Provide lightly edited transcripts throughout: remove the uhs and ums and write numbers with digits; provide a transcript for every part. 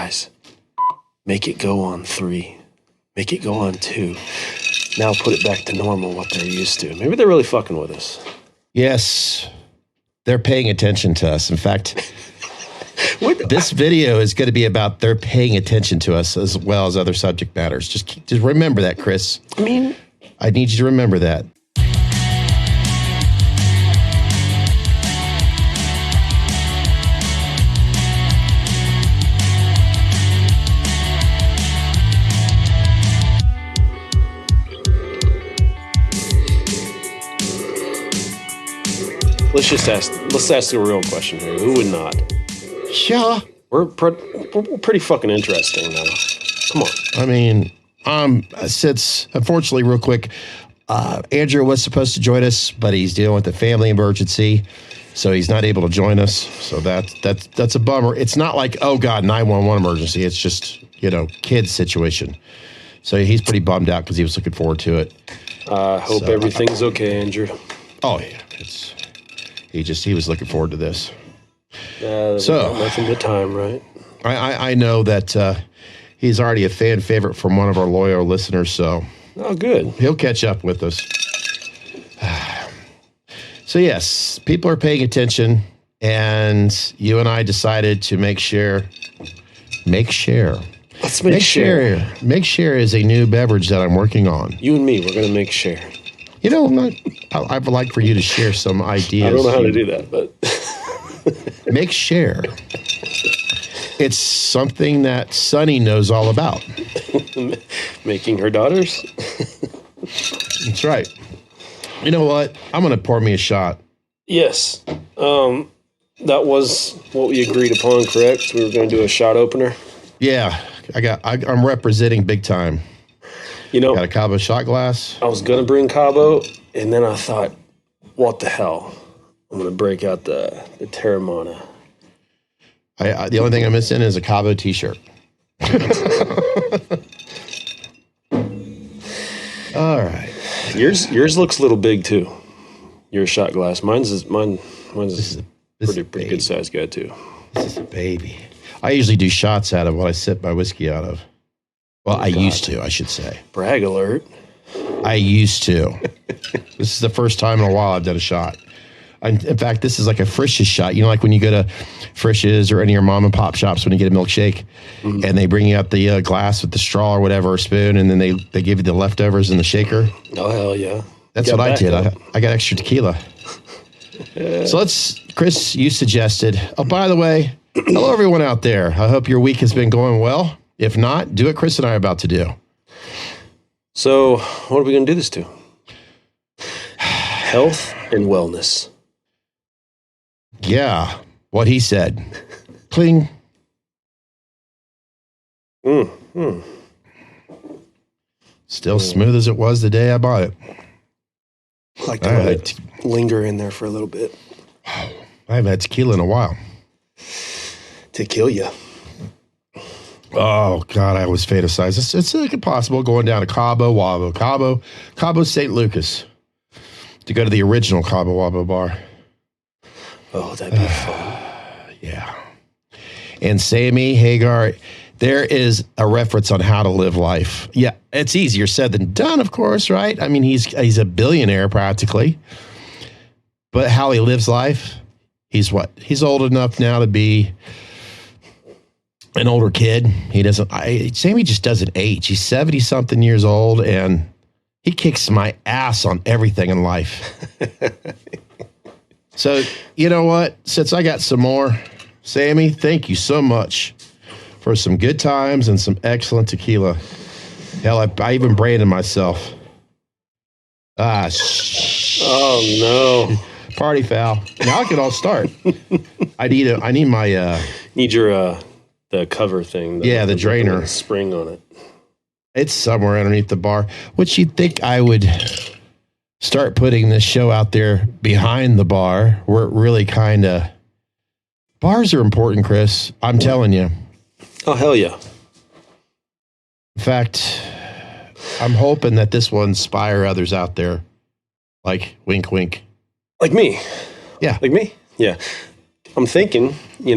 guys, make it go on 3. Make it go on 2. Now put it back to normal, what they're used to. Maybe they're really fucking with us. Yes, they're paying attention to us. In fact, this video is going to be about they're paying attention to us as well as other subject matters. Just remember that, Chris. I need you to remember that. Let's ask the real question here. Who would not? Yeah. We're pretty fucking interesting now. Come on. I mean, since, unfortunately, real quick, Andrew was supposed to join us, but he's dealing with a family emergency, so he's not able to join us. So that's a bummer. It's not like, oh, God, 911 emergency. It's just, kid situation. So he's pretty bummed out because he was looking forward to it. Hope everything's okay, Andrew. Oh, yeah. He was looking forward to this. So nothing but time, right? I know that he's already a fan favorite from one of our loyal listeners, so good. He'll catch up with us. So yes, people are paying attention, and you and I decided to make share. Let's make share. Make share is a new beverage that I'm working on. You and me, we're gonna make share. I would like for you to share some ideas. I don't know how to do that, but make share. It's something that Sunny knows all about. Making her daughters? That's right. You know what? I'm going to pour me a shot. Yes. That was what we agreed upon, correct? We were going to do a shot opener? Yeah. I'm representing big time. Got a Cabo shot glass. I was going to bring Cabo, and then I thought, what the hell? I'm going to break out the Terramana. The only thing I'm missing is a Cabo t-shirt. All right. Yours looks a little big, too. Your shot glass. Mine's a pretty good size guy, too. This is a baby. I usually do shots out of what I sip my whiskey out of. Well, I used to, I should say. Brag alert. I used to. This is the first time in a while I've done a shot. In fact, this is like a Frisch's shot. Like when you go to Frisch's or any of your mom and pop shops when you get a milkshake, and they bring you out the glass with the straw or whatever, or spoon, and then they give you the leftovers in the shaker. Oh, hell yeah. That's what I did. I got extra tequila. So Chris, you suggested. Oh, by the way, hello, everyone out there. I hope your week has been going well. If not, do what Chris and I are about to do. So, what are we going to do this to? Health and wellness. Yeah, what he said. Cling. Still smooth as it was the day I bought it. I like to let it linger in there for a little bit. I haven't had tequila in a while. To kill you. Oh, God, I always fantasize. It's like impossible going down to Cabo, St. Lucas to go to the original Cabo Wabo bar. Oh, that'd be fun. Yeah. And Sammy Hagar, there is a reference on how to live life. Yeah, it's easier said than done, of course, right? I mean, he's a billionaire practically. But how he lives life, he's what? He's old enough now to be an older kid. Sammy just doesn't age. He's 70-something years old, and he kicks my ass on everything in life. So, you know what? Since I got some more, Sammy, thank you so much for some good times and some excellent tequila. Hell, I even branded myself. Oh, no. Party foul. Now I can all start. I need my... Need your... the cover thing. The drainer. The spring on it. It's somewhere underneath the bar. Which you'd think I would start putting this show out there behind the bar, where it really kind of... Bars are important, Chris. I'm telling you. Oh, hell yeah. In fact, I'm hoping that this will inspire others out there. Like, wink, wink. Like me? Yeah. Like me? Yeah. I'm thinking,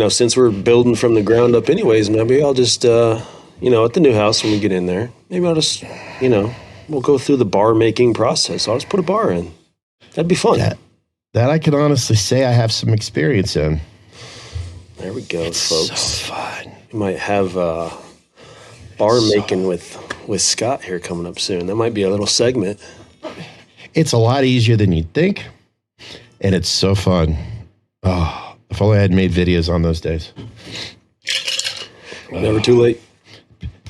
since we're building from the ground up anyways, maybe I'll just, at the new house when we get in there, maybe I'll just, we'll go through the bar making process. I'll just put a bar in. That'd be fun. That I can honestly say I have some experience in. There we go, It's folks. so fun. We might have bar making with Scott here coming up soon. That might be a little segment. It's a lot easier than you'd think, and it's so fun. Oh, if only I had made videos on those days. Never too late.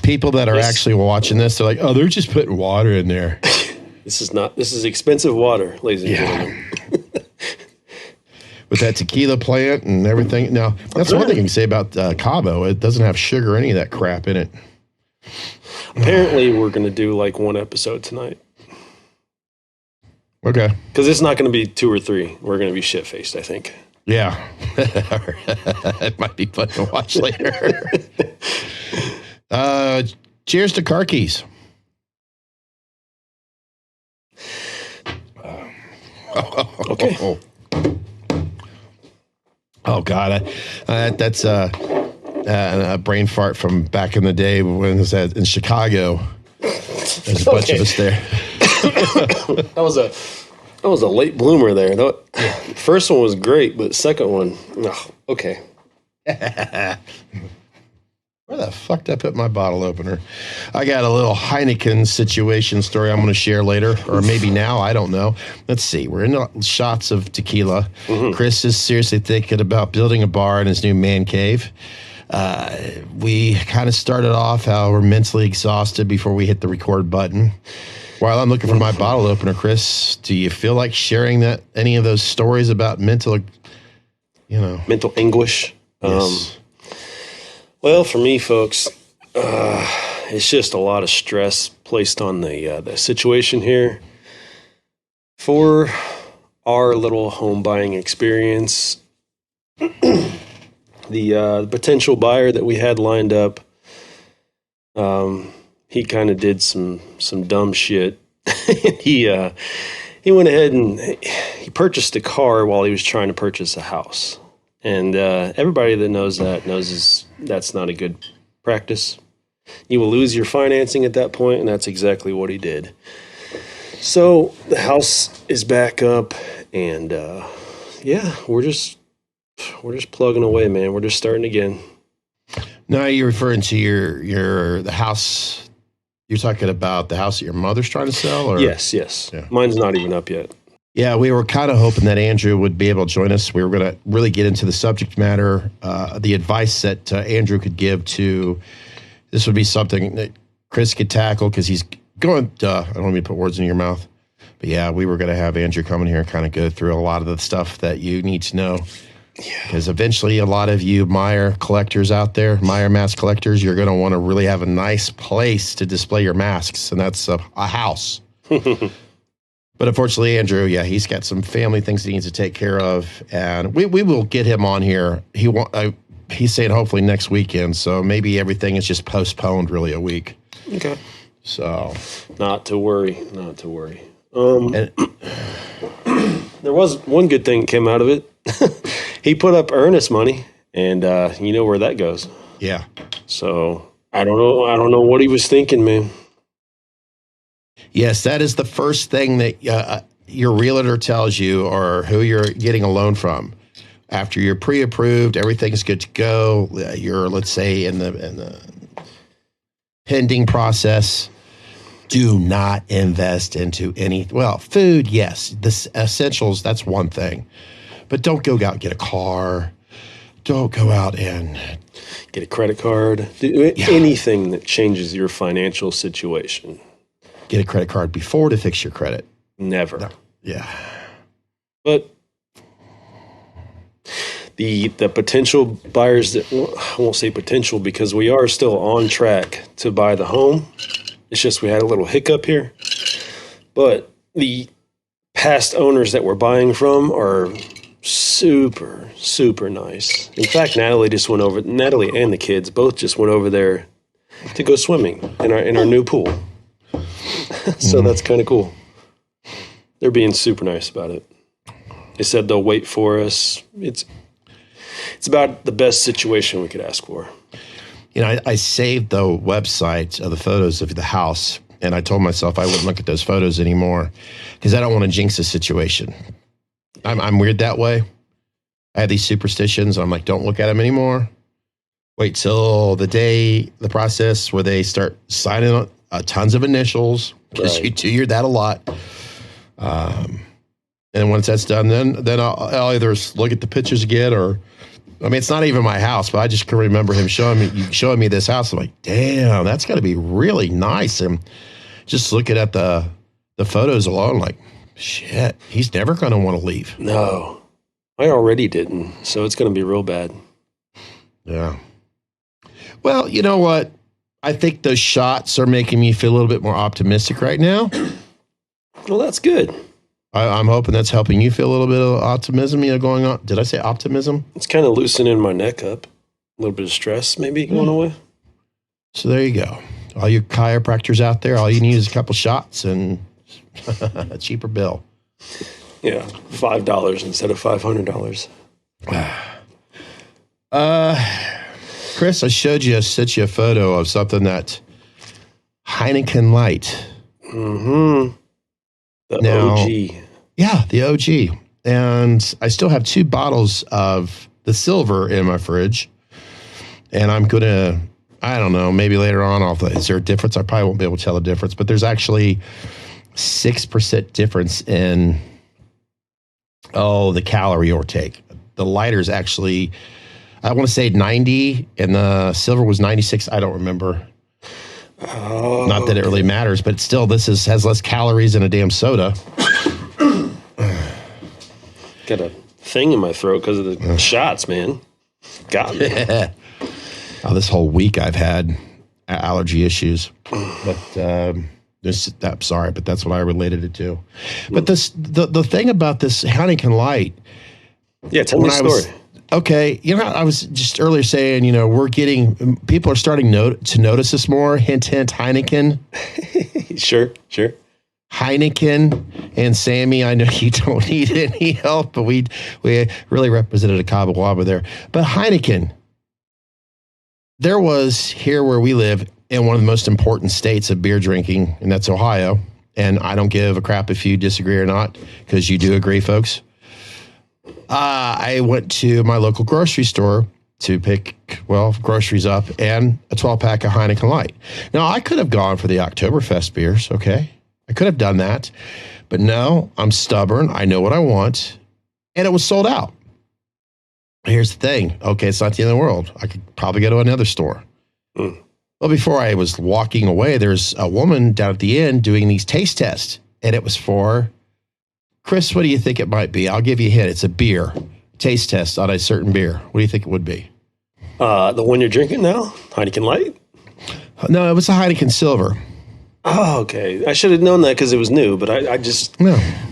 People that are actually watching this, they're like, oh, they're just putting water in there. This is expensive water, ladies and gentlemen. With that tequila plant and everything. Now, that's one thing you can say about Cabo. It doesn't have sugar or any of that crap in it. Apparently, we're going to do like one episode tonight. Okay. Because it's not going to be 2 or 3. We're going to be shit-faced, I think. Yeah. It might be fun to watch later. Cheers to car keys. Okay. Oh God, that's a brain fart from back in the day when it was in Chicago. There's a bunch of us there. That was a late bloomer there. The first one was great, but the second one, okay. Where the fuck did I put my bottle opener? I got a little Heineken situation story I'm going to share later, or maybe now. I don't know. Let's see. We're in the shots of tequila. Mm-hmm. Chris is seriously thinking about building a bar in his new man cave. We kind of started off how we're mentally exhausted before we hit the record button. While I'm looking for my bottle opener, Chris, do you feel like sharing any of those stories about mental anguish? Yes. Well, for me, folks, it's just a lot of stress placed on the situation here. For our little home buying experience, the potential buyer that we had lined up, he kind of did some dumb shit. He went ahead and he purchased a car while he was trying to purchase a house. And everybody that knows that's not a good practice. You will lose your financing at that point, and that's exactly what he did. So the house is back up, and we're just plugging away, man. We're just starting again. Now you're referring to the house. You're talking about the house that your mother's trying to sell, or yes. Yeah. Mine's not even up yet. Yeah, we were kind of hoping that Andrew would be able to join us. We were going to really get into the subject matter, the advice that Andrew could give to. This would be something that Chris could tackle because he's going. I don't want me to put words in your mouth, but yeah, we were going to have Andrew come in here and kind of go through a lot of the stuff that you need to know. Yeah, because eventually, a lot of you Meyer collectors out there, Meyer mask collectors, you're going to want to really have a nice place to display your masks, and that's a house. But unfortunately, Andrew, he's got some family things he needs to take care of, and we will get him on here. He's saying hopefully next weekend, so maybe everything is just postponed really a week. Okay. So, not to worry. There was one good thing that came out of it. He put up earnest money, and you know where that goes. Yeah. So I don't know what he was thinking, man. Yes, that is the first thing that your realtor tells you, or who you're getting a loan from. After you're pre-approved, everything's good to go. You're, let's say, in the pending process. Do not invest into food. Yes, the essentials. That's one thing, but don't go out and get a car. Don't go out and get a credit card. Do anything that changes your financial situation. Get a credit card before to fix your credit. Never. No. Yeah. But the potential buyers I won't say potential because we are still on track to buy the home. It's just we had a little hiccup here. But the past owners that we're buying from are super, super nice. In fact, Natalie and the kids both just went over there to go swimming in our new pool. So that's kind of cool. They're being super nice about it. They said they'll wait for us. it's about the best situation we could ask for. You know, I saved the website of the photos of the house, and I told myself I wouldn't look at those photos anymore because I don't want to jinx the situation. I'm weird that way. I have these superstitions. I'm like, don't look at them anymore. Wait till the day, the process where they start signing on tons of initials because you do that a lot. And once that's done, then I'll either look at the pictures again or, I mean, it's not even my house, but I just can remember him showing me this house. I'm like, damn, that's got to be really nice. And just looking at the photos alone, like, shit, he's never going to want to leave. No, I already didn't. So it's going to be real bad. Yeah. Well, you know what? I think those shots are making me feel a little bit more optimistic right now. Well, that's good. I'm hoping that's helping you feel a little bit of optimism, going on. Did I say optimism? It's kind of loosening my neck up. A little bit of stress maybe going away. So there you go. All you chiropractors out there, all you need is a couple shots and a cheaper bill. Yeah, $5 instead of $500. Chris, I sent you a photo of something that Heineken Light. Mm-hmm. The OG. Yeah, the OG. And I still have 2 bottles of the silver in my fridge. And I'm going to, I don't know, maybe later on, is there a difference? I probably won't be able to tell the difference, but there's actually 6% difference in, the calorie intake. The lighter's actually, I want to say 90, and the silver was 96. I don't remember. Oh, not that it really matters, but still, has less calories than a damn soda. Got a thing in my throat because of the shots, man. Got me. This whole week I've had allergy issues, but I'm sorry, but that's what I related it to. But the thing about this Heineken Light. Yeah, tell me the story. Okay, I was just earlier saying, people are starting to notice this more. Hint, hint, Heineken. Sure. Heineken and Sammy, I know you don't need any help, but we really represented a Cabo Wabo there. But Heineken, there was here where we live in one of the most important states of beer drinking, and that's Ohio. And I don't give a crap if you disagree or not, because you do agree, folks. I went to my local grocery store to pick, groceries up and a 12-pack of Heineken Light. Now, I could have gone for the Oktoberfest beers, okay? I could have done that. But no, I'm stubborn. I know what I want. And it was sold out. Here's the thing. Okay, it's not the end of the world. I could probably go to another store. Well, before I was walking away, there's a woman down at the end doing these taste tests. And it was for... Chris, what do you think it might be? I'll give you a hint. It's a beer. Taste test on a certain beer. What do you think it would be? The one you're drinking now? Heineken Light? No, it was a Heineken Silver. Oh, okay. I should have known that because it was new, but I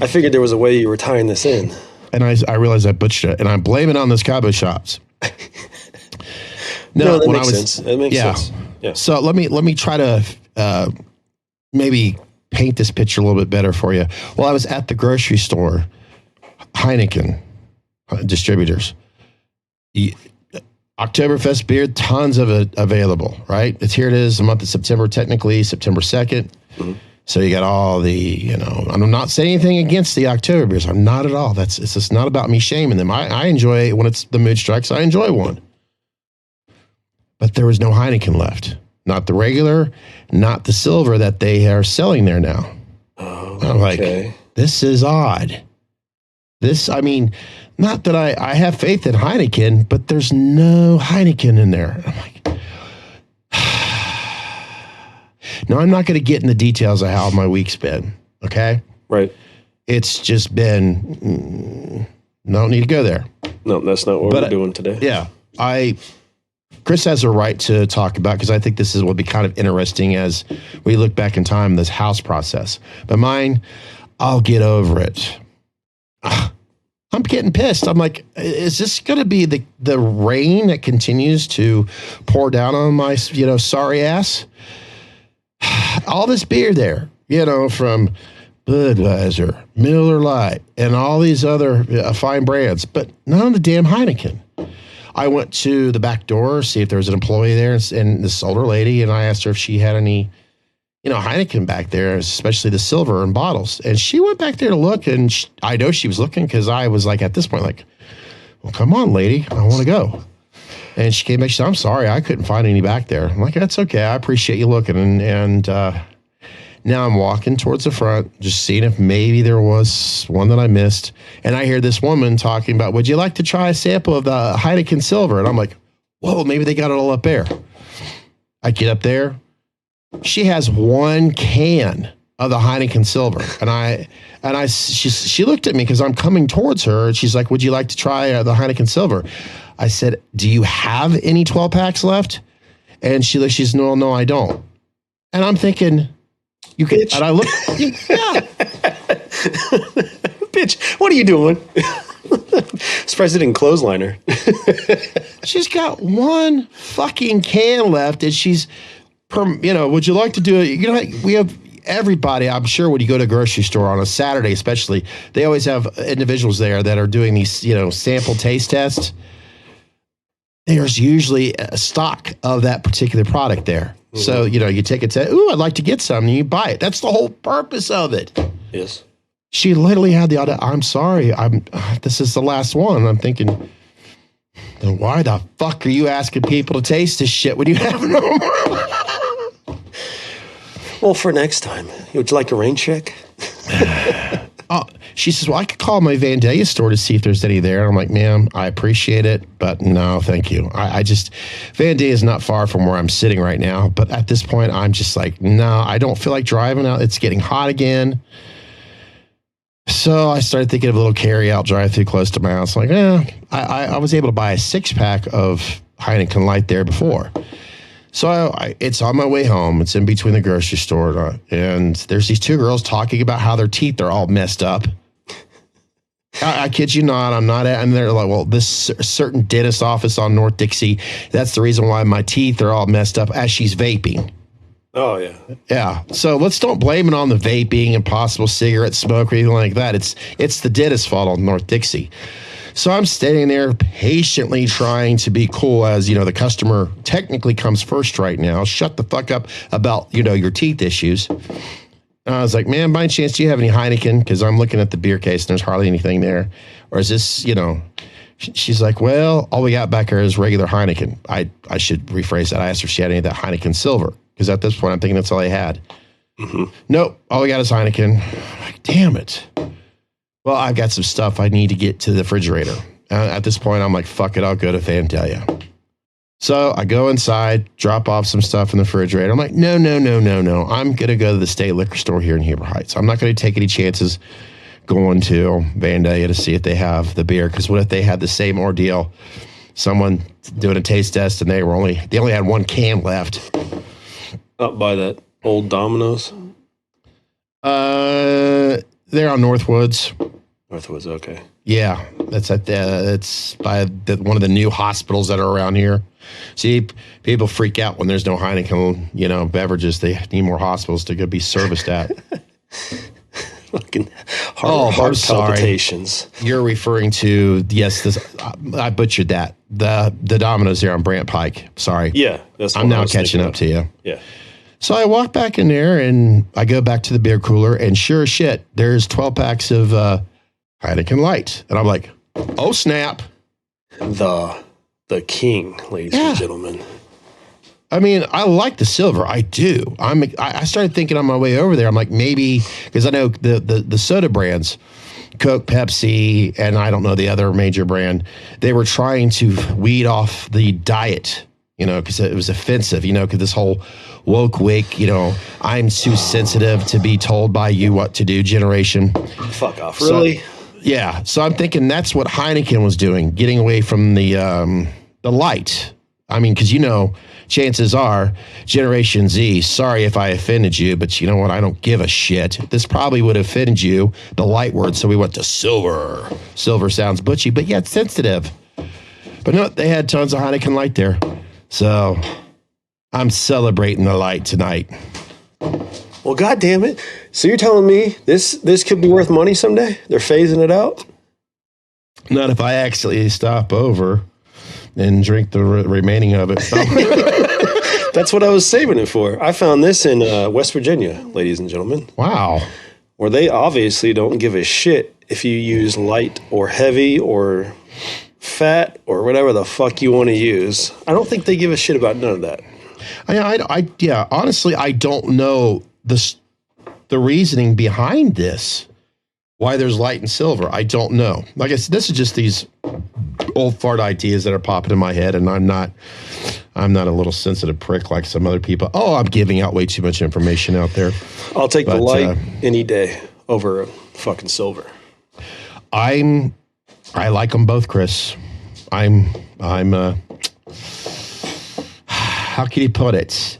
figured there was a way you were tying this in. And I realized I butchered it, and I'm blaming it on those Cabo shots. No, that makes sense. That makes sense. Yeah. So let me try to maybe paint this picture a little bit better for you. Well, I was at the grocery store, Heineken distributors. Oktoberfest beer, tons of it available, right? Here it is, the month of September, technically September 2nd. Mm-hmm. So you got all the, I'm not saying anything against the October beers. I'm not at all. It's just not about me shaming them. I enjoy, when it's the mood strikes, I enjoy one. But there was no Heineken left. Not the regular, not the silver that they are selling there now. Oh, I'm like, this is odd. Not that I have faith in Heineken, but there's no Heineken in there. I'm like, now I'm not going to get in the details of how my week's been. Okay. Right. It's just been, don't need to go there. No, that's not what we're doing today. Yeah. Chris has a right to talk about, because I think this will be kind of interesting as we look back in time, this house process. But mine, I'll get over it. I'm getting pissed. I'm like, is this going to be the rain that continues to pour down on my, sorry ass? All this beer there, from Budweiser, Miller Lite, and all these other fine brands, but none of the damn Heineken. I went to the back door, see if there was an employee there, and this older lady, and I asked her if she had any, Heineken back there, especially the silver and bottles. And she went back there to look, and I know she was looking because I was like, at this point, like, well, come on, lady, I want to go. And she came back, she said, I'm sorry, I couldn't find any back there. I'm like, that's okay, I appreciate you looking. And now I'm walking towards the front, just seeing if maybe there was one that I missed. And I hear this woman talking about, would you like to try a sample of the Heineken Silver? And I'm like, whoa, maybe they got it all up there. I get up there. She has one can of the Heineken Silver. And she looked at me because I'm coming towards her. And she's like, would you like to try the Heineken Silver? I said, do you have any 12 packs left? And she's no, I don't. And I'm thinking, you can, and I look, yeah. Bitch, what are you doing? Surprised I didn't clothesline her. She's got one fucking can left, and she's, would you like to do it? We have everybody, I'm sure, when you go to a grocery store on a Saturday, especially, they always have individuals there that are doing these, sample taste tests. There's usually a stock of that particular product there. Mm-hmm. So, you take it to, ooh, I'd like to get some, and you buy it. That's the whole purpose of it. Yes. She literally had the audit. I'm sorry. This is the last one. I'm thinking, then why the fuck are you asking people to taste this shit when you have no more? Well, for next time, would you like a rain check? She says, well, I could call my Vandalia store to see if there's any there. And I'm like, ma'am, I appreciate it, but no, thank you. Vandalia is not far from where I'm sitting right now. But at this point, I'm just like, no, I don't feel like driving out. It's getting hot again. So I started thinking of a little carry-out drive-through close to my house. Like, I was able to buy a 6-pack of Heineken Light there before. So it's on my way home. It's in between the grocery store. And there's these two girls talking about how their teeth are all messed up. I kid you not. And they're like, well, this certain dentist office on North Dixie, that's the reason why my teeth are all messed up, as she's vaping. Oh, yeah. Yeah. So don't blame it on the vaping and possible cigarette smoke or anything like that. It's the dentist's fault on North Dixie. So I'm standing there patiently trying to be cool as, the customer technically comes first right now. Shut the fuck up about, your teeth issues. And I was like, man, by any chance, do you have any Heineken? Because I'm looking at the beer case and there's hardly anything there. Or is this, she's like, well, all we got back here is regular Heineken. I should rephrase that. I asked her if she had any of that Heineken Silver. Because at this point, I'm thinking that's all I had. Mm-hmm. Nope, all we got is Heineken. I'm like, damn it. Well, I've got some stuff I need to get to the refrigerator. At this point, I'm like, fuck it, I'll go to Vandalia. So I go inside, drop off some stuff in the refrigerator. I'm like, no. I'm going to go to the state liquor store here in Heber Heights. I'm not going to take any chances going to Vandalia to see if they have the beer. Because what if they had the same ordeal? Someone doing a taste test and they only had one can left. Up by that old Domino's? They're on Northwoods. Northwoods, okay. Yeah, that's it's by one of the new hospitals that are around here. See, people freak out when there's no Heineken, beverages. They need more hospitals to go be serviced at. Fucking heart palpitations. You're referring to, yes, I butchered that. The Domino's there on Brant Pike. Sorry. Yeah. I'm now catching up to you. Yeah. So I walk back in there and I go back to the beer cooler and sure as shit, there's 12 packs of Heineken Light. And I'm like, oh, snap. The king, ladies and gentlemen. I mean, I like the silver. I do. I started thinking on my way over there, I'm like, maybe, because I know the soda brands, Coke, Pepsi, and I don't know the other major brand, they were trying to weed off the diet, because it was offensive, because this whole woke wake, I'm too sensitive to be told by you what to do generation. Fuck off. Really? Yeah. So I'm thinking that's what Heineken was doing, getting away from the light. I mean, because, chances are Generation Z, sorry if I offended you, but you know what? I don't give a shit. This probably would have offended you, the light word, so we went to silver. Silver sounds butchy, but yet sensitive. But no, they had tons of Heineken Light there. So I'm celebrating the light tonight. Well, God damn it. So you're telling me this could be worth money someday? They're phasing it out? Not if I actually stop over and drink the remaining of it. That's what I was saving it for. I found this in West Virginia, ladies and gentlemen. Wow. Where they obviously don't give a shit if you use light or heavy or fat or whatever the fuck you want to use. I don't think they give a shit about none of that. Yeah, honestly, I don't know the reasoning behind this. Why there's light and silver, I don't know. Like I said, this is just these old fart ideas that are popping in my head, and I'm not a little sensitive prick like some other people. Oh, I'm giving out way too much information out there. I'll take the light any day over a fucking silver. I like them both, Chris. I'm how can you put it?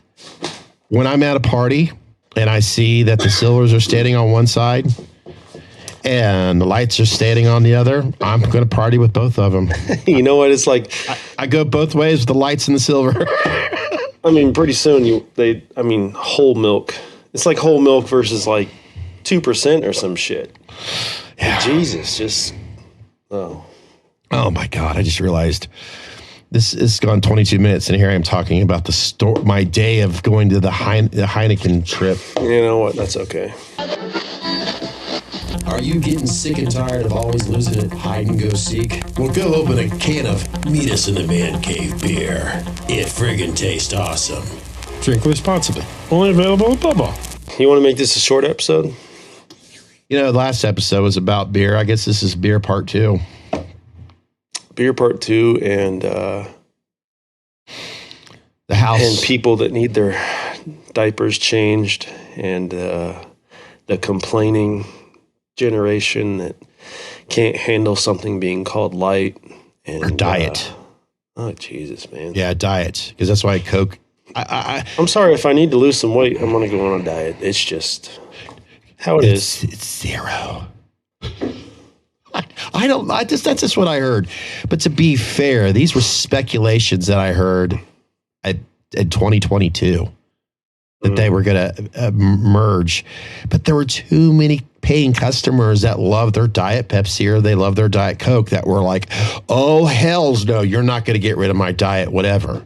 When I'm at a party and I see that the silvers are standing on one side and the lights are standing on the other, I'm going to party with both of them. You know what? It's like I go both ways with the lights and the silver. I mean, pretty soon whole milk. It's like whole milk versus like 2% or some shit. Yeah. Jesus, oh my God! I just realized this is gone 22 minutes, and here I am talking about my day of going to the Heineken trip. You know what? That's okay. Are you getting sick and tired of always losing at hide and go seek? Well, go open a can of Meet Us in the Man Cave beer. It friggin' tastes awesome. Drink responsibly. Only available at Bubba. You want to make this a short episode? You know, the last episode was about beer. I guess this is beer part 2. Beer part 2 and the house. And people that need their diapers changed and the complaining generation that can't handle something being called light. Or diet. Oh, Jesus, man. Yeah, diet. Because that's why Coke. I'm sorry, if I need to lose some weight, I'm going to go on a diet. It's just how it is. It's zero. That's just what I heard. But to be fair, these were speculations that I heard in 2022 that they were going to merge. But there were too many paying customers that love their Diet Pepsi or they love their Diet Coke that were like, oh, hells no, you're not going to get rid of my diet, whatever.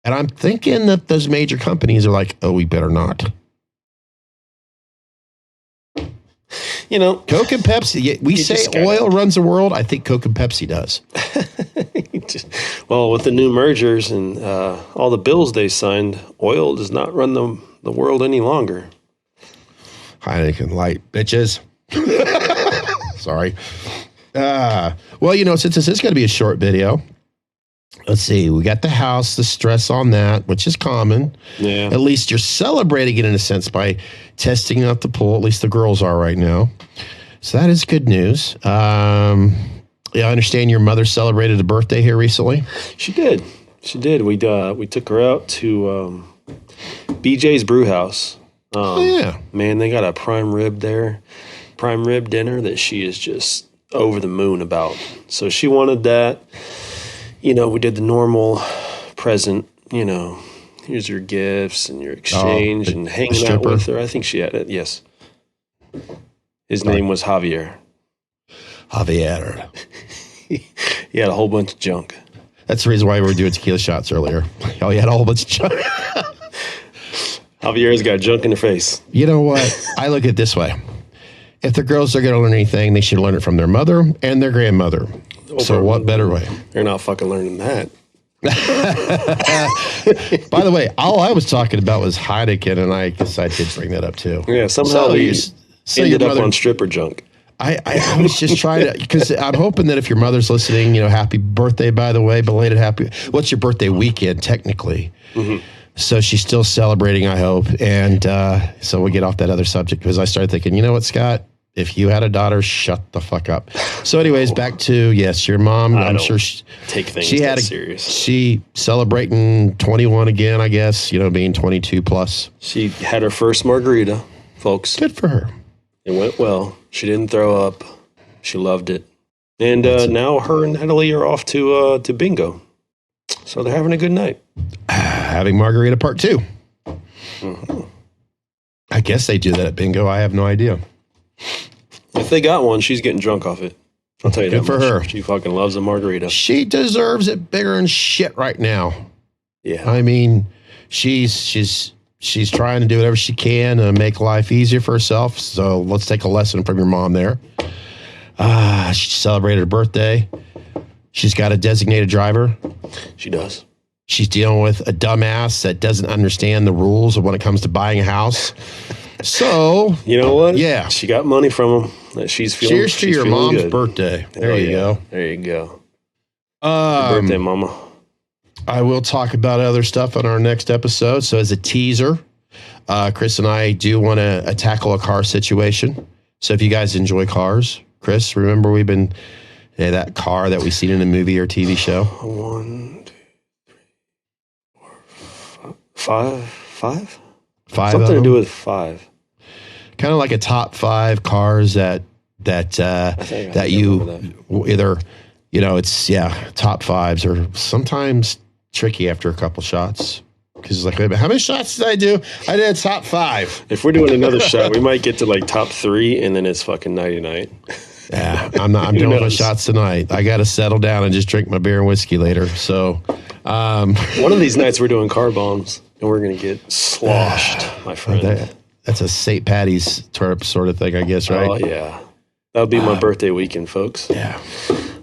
And I'm thinking that those major companies are like, oh, we better not. You know, Coke and Pepsi, we say oil runs the world. I think Coke and Pepsi does. Well, with the new mergers and all the bills they signed, oil does not run the world any longer. Heineken Light, bitches. Sorry. Well, you know, since this is going to be a short video, let's see. We got the house, the stress on that, which is common. Yeah. At least you're celebrating it in a sense by testing out the pool. At least the girls are right now. So that is good news. Yeah, I understand your mother celebrated a birthday here recently. She did. We took her out to BJ's Brew House. Yeah. Man, they got a prime rib dinner that she is just over the moon about. So she wanted that. You know, we did the normal present, you know, here's your gifts and your exchange and hanging out with her. I think she had it. Yes. His name was Javier. He had a whole bunch of junk. That's the reason why we were doing tequila shots earlier. Oh, he had a whole bunch of junk. Javier's got junk in the face. You know what? I look at it this way. If the girls are going to learn anything, they should learn it from their mother and their grandmother. So what better way? They're not fucking learning that. By the way, all I was talking about was Heineken, and I guess I did bring that up too. Yeah, somehow you ended up on stripper junk. I was just trying to, because I'm hoping that if your mother's listening, you know, happy birthday, by the way, belated happy. What's your birthday weekend, technically? Mm-hmm. So she's still celebrating, I hope. And so we'll get off that other subject, because I started thinking, you know what, Scott? If you had a daughter, shut the fuck up. So anyways, back to, yes, your mom, I'm sure take things serious. She celebrating 21 again, I guess, you know, being 22 plus. She had her first margarita, folks. Good for her. It went well. She didn't throw up. She loved it. And now her and Natalie are off to bingo. So they're having a good night. Having margarita part 2. Mm-hmm. I guess they do that at bingo. I have no idea. If they got one, she's getting drunk off it. I'll tell you Good that for much. her. She fucking loves a margarita. She deserves it bigger than shit right now. Yeah. I mean, she's trying to do whatever she can to make life easier for herself. So let's take a lesson from your mom there. She celebrated her birthday. She's got a designated driver. She does. She's dealing with a dumbass that doesn't understand the rules of when it comes to buying a house. So, You know what? Yeah. She got money from him. That she's feeling. cheers to she's your feeling mom's good. birthday. There Hell you yeah. go. There you go. Happy birthday, mama. I will talk about other stuff on our next episode. So as a teaser, Chris and I do want to tackle a car situation. So if you guys enjoy cars, Chris, remember we've been that car that we've seen in a movie or TV show? 1, 2, 3, 4, 5. Five? Five Something of to them? do with 5. Kind of like a top 5 cars that you remember either, it's top 5s or sometimes tricky after a couple shots. Because it's like, how many shots did I do? I did top 5. If we're doing another shot, we might get to like top 3 and then it's fucking nighty night. Yeah, I'm done with my shots tonight. I got to settle down and just drink my beer and whiskey later. So, One of these nights we're doing car bombs and we're going to get sloshed, my friend. that's a St. Patty's sort of thing, I guess, right? Oh yeah. That'll be my birthday weekend, folks. Yeah.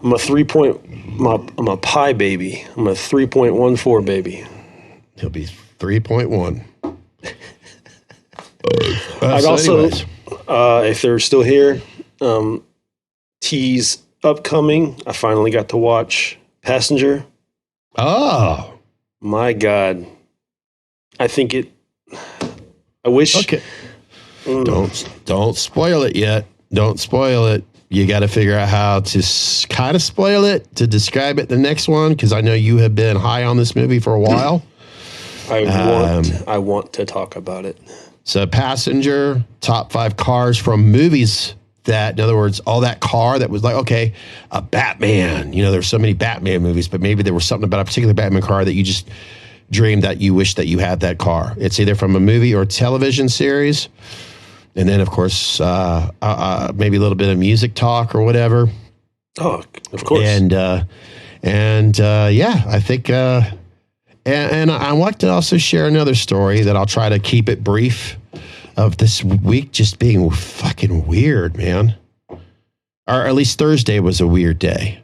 I'm a pie baby. I'm a 3.14 baby. He'll be 3.1. I'd also, if they're still here, tease upcoming. I finally got to watch Passenger. Oh. My God. I wish. Okay. Don't spoil it yet. Don't spoil it. You got to figure out how to kind of spoil it to describe it the next one, because I know you have been high on this movie for a while. I want to talk about it. So Passenger, top 5 cars from movies that, in other words, all that car that was like, okay, a Batman. There's so many Batman movies, but maybe there was something about a particular Batman car that you just dreamed that you wish that you had that car. It's either from a movie or a television series. And then, of course, maybe a little bit of music talk or whatever. Oh, of course. And I think, and I want to also share another story that I'll try to keep it brief, of this week just being fucking weird, man. Or at least Thursday was a weird day.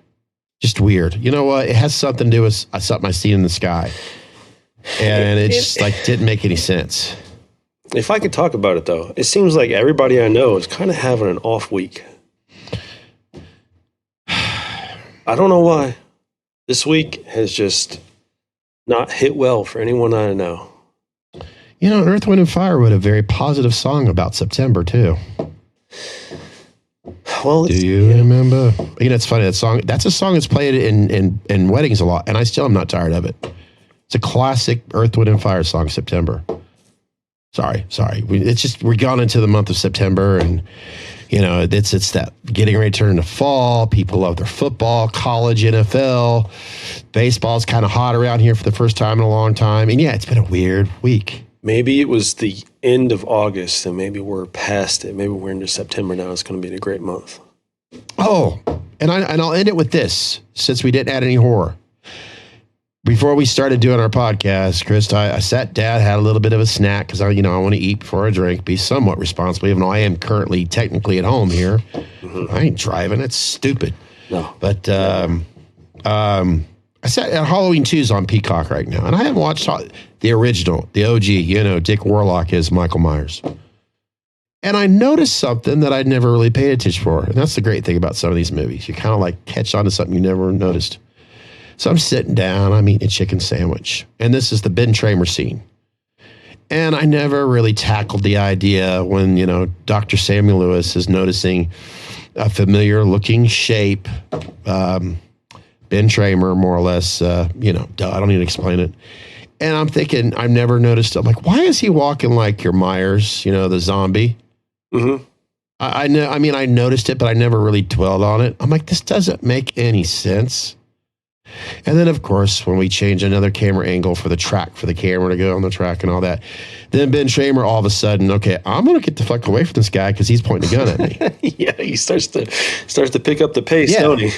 Just weird. You know what? It has something to do with something I see in the sky. And it just didn't make any sense. If I could talk about it, though, it seems like everybody I know is kind of having an off week. I don't know why. This week has just not hit well for anyone I know. Earth, Wind, and Fire wrote a very positive song about September, too. Well, do you remember? It's funny, that's a song that's played in weddings a lot, and I still am not tired of it. It's a classic Earth, Wind, and Fire song, September. Sorry. We're gone into the month of September, and it's that getting ready to turn into fall. People love their football, college, NFL. Baseball's kind of hot around here for the first time in a long time. And yeah, it's been a weird week. Maybe it was the end of August, and maybe we're past it. Maybe we're into September now. It's going to be a great month. Oh, and I'll end it with this, since we didn't add any horror. Before we started doing our podcast, Chris, I sat down, had a little bit of a snack, because I want to eat before I drink, be somewhat responsible, even though I am currently technically at home here. Mm-hmm. I ain't driving. That's stupid. No. But I sat at Halloween 2's on Peacock right now, and I haven't watched the original, the OG, Dick Warlock is Michael Myers. And I noticed something that I'd never really paid attention for. And that's the great thing about some of these movies. You kind of catch on to something you never noticed. So I'm sitting down, I'm eating a chicken sandwich. And this is the Ben Tramer scene. And I never really tackled the idea when, Dr. Samuel Lewis is noticing a familiar looking shape. Ben Tramer, more or less, I don't need to explain it. And I'm thinking, I've never noticed. I'm like, why is he walking like your Myers, the zombie? Mm-hmm. I know. I mean, I noticed it, but I never really dwelled on it. I'm like, this doesn't make any sense. And then, of course, when we change another camera angle for the track, for the camera to go on the track and all that, then Ben Tramer all of a sudden, okay, I'm going to get the fuck away from this guy because he's pointing a gun at me. Yeah, he starts to pick up the pace, don't he?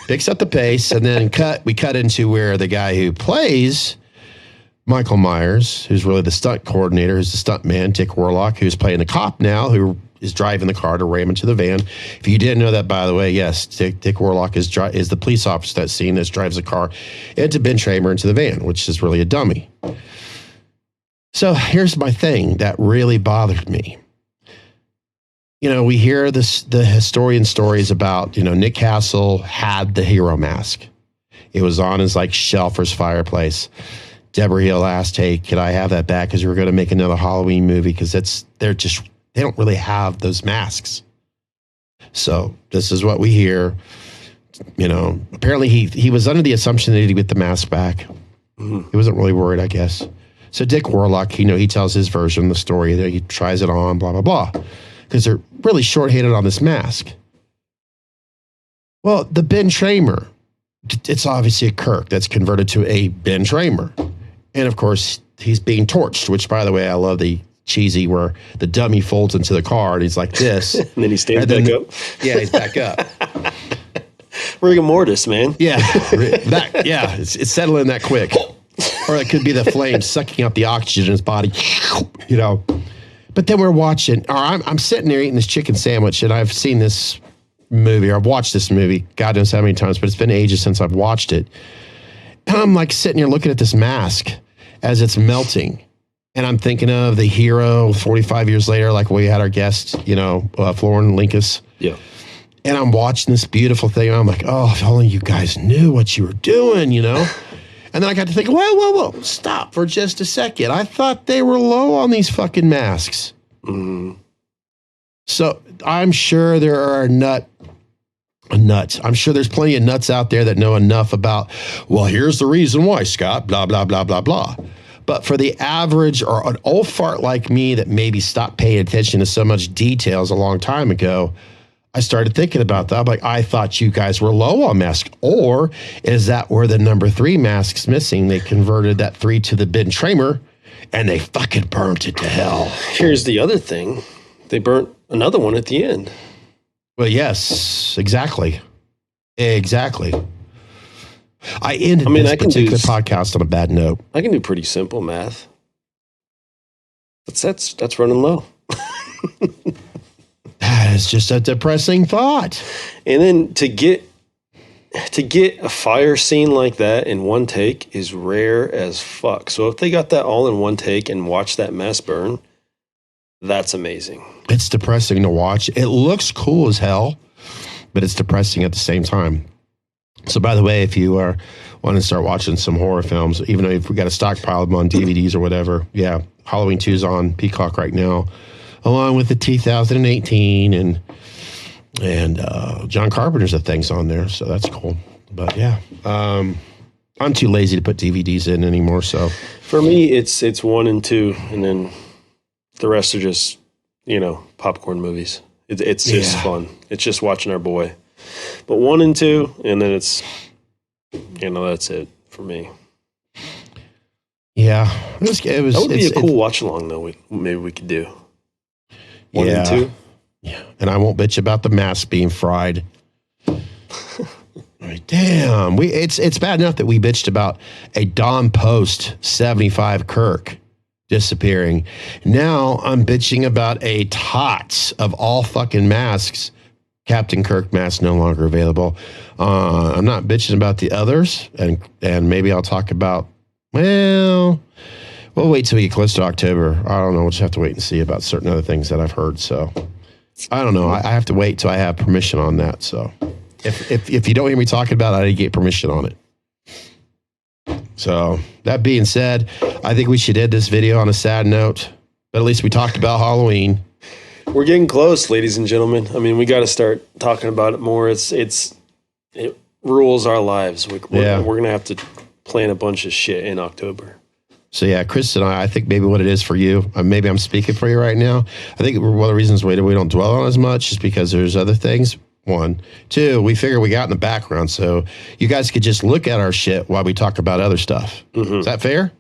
Picks up the pace, and then we cut into where the guy who plays Michael Myers, who's really the stunt coordinator, who's the stunt man, Dick Warlock, who's playing the cop now, who is driving the car to ram into the van. If you didn't know that, by the way, yes, Dick Warlock is the police officer that scene that drives the car into Ben Tramer into the van, which is really a dummy. So here's my thing that really bothered me. You know, we hear the historian stories about, you know, Nick Castle had the hero mask. It was on his like shelf or his fireplace. Deborah Hill asked, hey, could I have that back? Because we were going to make another Halloween movie because they don't really have those masks. So this is what we hear. You know, apparently he was under the assumption that he'd get the mask back. Mm-hmm. He wasn't really worried, I guess. So Dick Warlock, you know, he tells his version of the story that he tries it on, blah, blah, blah, because they're really short-handed on this mask. Well, the Ben Tramer, it's obviously a Kirk that's converted to a Ben Tramer. And of course, he's being torched, which, by the way, I love the cheesy where the dummy folds into the car and he's like this. And then he stands back up. Yeah, he's back up. Rigor mortis, man. Yeah. It's settling that quick. Or it could be the flames sucking up the oxygen in his body, you know. But then we're watching, or I'm sitting there eating this chicken sandwich, and I've seen this movie, or I've watched this movie, God knows how many times, but it's been ages since I've watched it. And I'm like sitting here looking at this mask as it's melting. And I'm thinking of the hero 45 years later, like we had our guest, you know, Florin Linkus. Yeah. And I'm watching this beautiful thing. And I'm like, oh, if only you guys knew what you were doing, you know. And then I got to think, whoa, stop for just a second. I thought they were low on these fucking masks. Mm. So I'm sure there are nuts. I'm sure there's plenty of nuts out there that know enough about, well, here's the reason why, Scott, blah, blah, blah, blah, blah. But for the average or an old fart like me that maybe stopped paying attention to so much details a long time ago, I started thinking about that. I'm like, I thought you guys were low on masks. Or is that where the number 3 mask's missing? They converted that 3 to the Ben Tramer and they fucking burnt it to hell. Here's the other thing. They burnt another one at the end. Well, yes, exactly. Exactly. I ended this particular podcast on a bad note. I can do pretty simple math. That's running low. That is just a depressing thought. And then to get a fire scene like that in one take is rare as fuck. So if they got that all in one take and watched that mess burn, that's amazing. It's depressing to watch. It looks cool as hell, but it's depressing at the same time. So, by the way, if you are want to start watching some horror films, even though if we got a stockpile of them on DVDs or whatever, yeah, Halloween 2 is on Peacock right now, along with the 2018 and John Carpenter's a thing's on there, so that's cool. But yeah, I'm too lazy to put DVDs in anymore. So for me, it's 1 and 2, and then the rest are just popcorn movies. It's just fun. It's just watching our boy. But 1 and 2, and then it's, that's it for me. Yeah. It was that would be a cool watch along, though. Maybe we could do 1 and 2. Yeah. And I won't bitch about the mask being fried. Damn. It's bad enough that we bitched about a Don Post 75 Kirk disappearing. Now I'm bitching about a tots of all fucking masks. Captain Kirk mask no longer available. I'm not bitching about the others, and maybe I'll talk about, we'll wait till we get close to October. I don't know. We'll just have to wait and see about certain other things that I've heard. So I don't know. I have to wait till I have permission on that. So if you don't hear me talking about it, I didn't get permission on it. So that being said, I think we should end this video on a sad note, but at least we talked about Halloween. We're getting close, ladies and gentlemen. I mean, we got to start talking about it more. It rules our lives. We're going to have to plan a bunch of shit in October. So yeah, Chris and I think maybe what it is for you, maybe I'm speaking for you right now. I think one of the reasons we don't dwell on as much is because there's other things. One. Two, we figure we got in the background so you guys could just look at our shit while we talk about other stuff. Mm-hmm. Is that fair?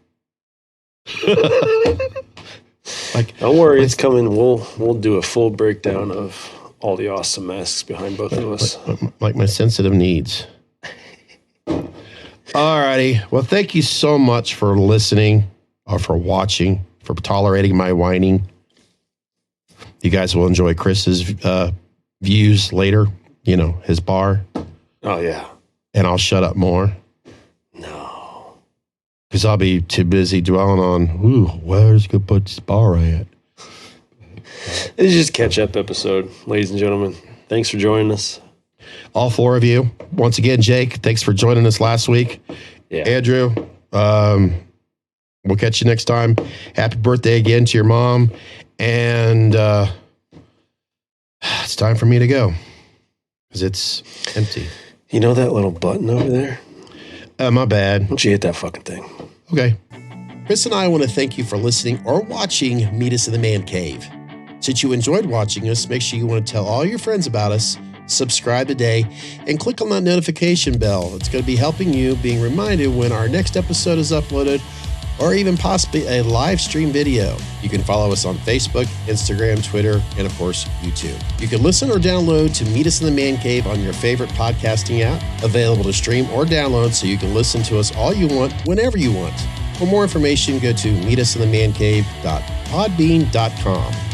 Don't worry, it's coming. We'll do a full breakdown of all the awesome masks behind both of us. Like my sensitive needs. All righty. Well, thank you so much for listening or for watching, for tolerating my whining. You guys will enjoy Chris's views later, his bar. Oh, yeah. And I'll shut up more. No. Because I'll be too busy dwelling on, where's good put this bar at? This is just a catch-up episode, ladies and gentlemen. Thanks for joining us. All four of you. Once again, Jake, thanks for joining us last week. Yeah. Andrew, we'll catch you next time. Happy birthday again to your mom. And it's time for me to go because it's empty. You know that little button over there? My bad. Why don't you hit that fucking thing? Okay. Chris and I want to thank you for listening or watching Meet Us in the Man Cave. Since you enjoyed watching us, make sure you want to tell all your friends about us, subscribe today, and click on that notification bell. It's going to be helping you being reminded when our next episode is uploaded or even possibly a live stream video. You can follow us on Facebook, Instagram, Twitter, and of course, YouTube. You can listen or download to Meet Us in the Man Cave on your favorite podcasting app, available to stream or download so you can listen to us all you want, whenever you want. For more information, go to meetusinthemancave.podbean.com.